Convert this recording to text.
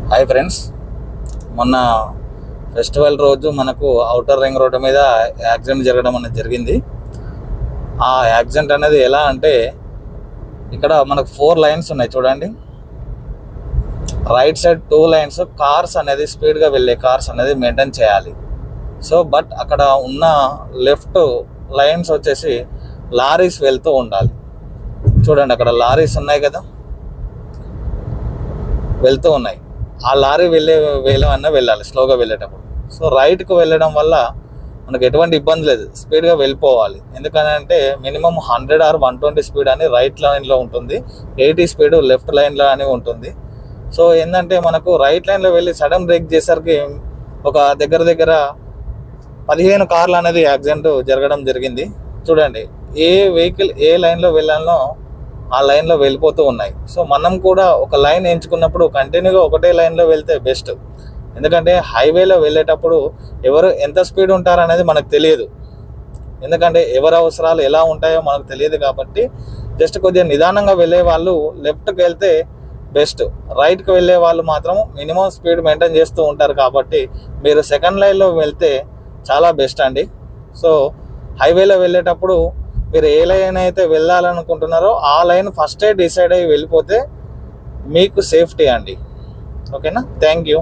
Hi friends, మొన్న festival రోజు మనకు ఔటర్ రింగ్ రోడ్డు మీద యాక్సిడెంట్ జరగడం అనేది జరిగింది. ఆ యాక్సిడెంట్ అనేది ఎలా అంటే, ఇక్కడ మనకు 4 లైన్స్ ఉన్నాయి చూడండి. రైట్ సైడ్ 2 లైన్స్ కార్స్ అనేది స్పీడ్గా వెళ్ళే కార్స్ అనేది మెయింటైన్ చేయాలి. సో బట్ అక్కడ ఉన్న లెఫ్ట్ లైన్స్ వచ్చేసి లారీస్ వెళ్తూ ఉండాలి. చూడండి, అక్కడ లారీస్ ఉన్నాయి కదా, వెళ్తూ ఉన్నాయి. ఆ లారీ వెళ్ళేవన్నా వెళ్ళాలి స్లోగా వెళ్ళేటప్పుడు. సో రైట్కి వెళ్ళడం వల్ల మనకు ఎటువంటి ఇబ్బంది లేదు, స్పీడ్గా వెళ్ళిపోవాలి. ఎందుకంటే మినిమం 100 or 120 స్పీడ్ అని రైట్ లైన్లో ఉంటుంది, 80 స్పీడ్ లెఫ్ట్ లైన్లో అని ఉంటుంది. సో ఏంటంటే మనకు రైట్ లైన్లో వెళ్ళి సడన్ బ్రేక్ చేసరికి ఒక దగ్గర 15 కార్లు అనేది యాక్సిడెంట్ జరగడం జరిగింది. చూడండి, ఏ వెహికల్ ఏ లైన్లో వెళ్ళాలనో ఆ లైన్లో వెళ్ళిపోతూ ఉన్నాయి. సో మనం కూడా ఒక లైన్ ఎంచుకున్నప్పుడు కంటిన్యూగా ఒకటే లైన్లో వెళ్తే బెస్ట్. ఎందుకంటే హైవేలో వెళ్ళేటప్పుడు ఎవరు ఎంత స్పీడ్ ఉంటారు అనేది మనకు తెలియదు. ఎందుకంటే ఎవరి అవసరాలు ఎలా ఉంటాయో మనకు తెలియదు. కాబట్టి జస్ట్ కొద్దిగా నిదానంగా వెళ్ళే వాళ్ళు లెఫ్ట్కి వెళ్తే బెస్ట్. రైట్కి వెళ్ళే వాళ్ళు మాత్రం మినిమం స్పీడ్ మెయింటైన్ చేస్తూ ఉంటారు. కాబట్టి మీరు సెకండ్ లైన్లో వెళ్తే చాలా బెస్ట్ అండి. సో హైవేలో వెళ్ళేటప్పుడు మీరు ఏ లైన్ అయితే వెళ్ళాలనుకుంటున్నారో ఆ లైన్ ఫస్టే డిసైడ్ అయ్యి వెళ్ళిపోతే మీకు సేఫ్టీ అండి. ఓకేనా? Thank you.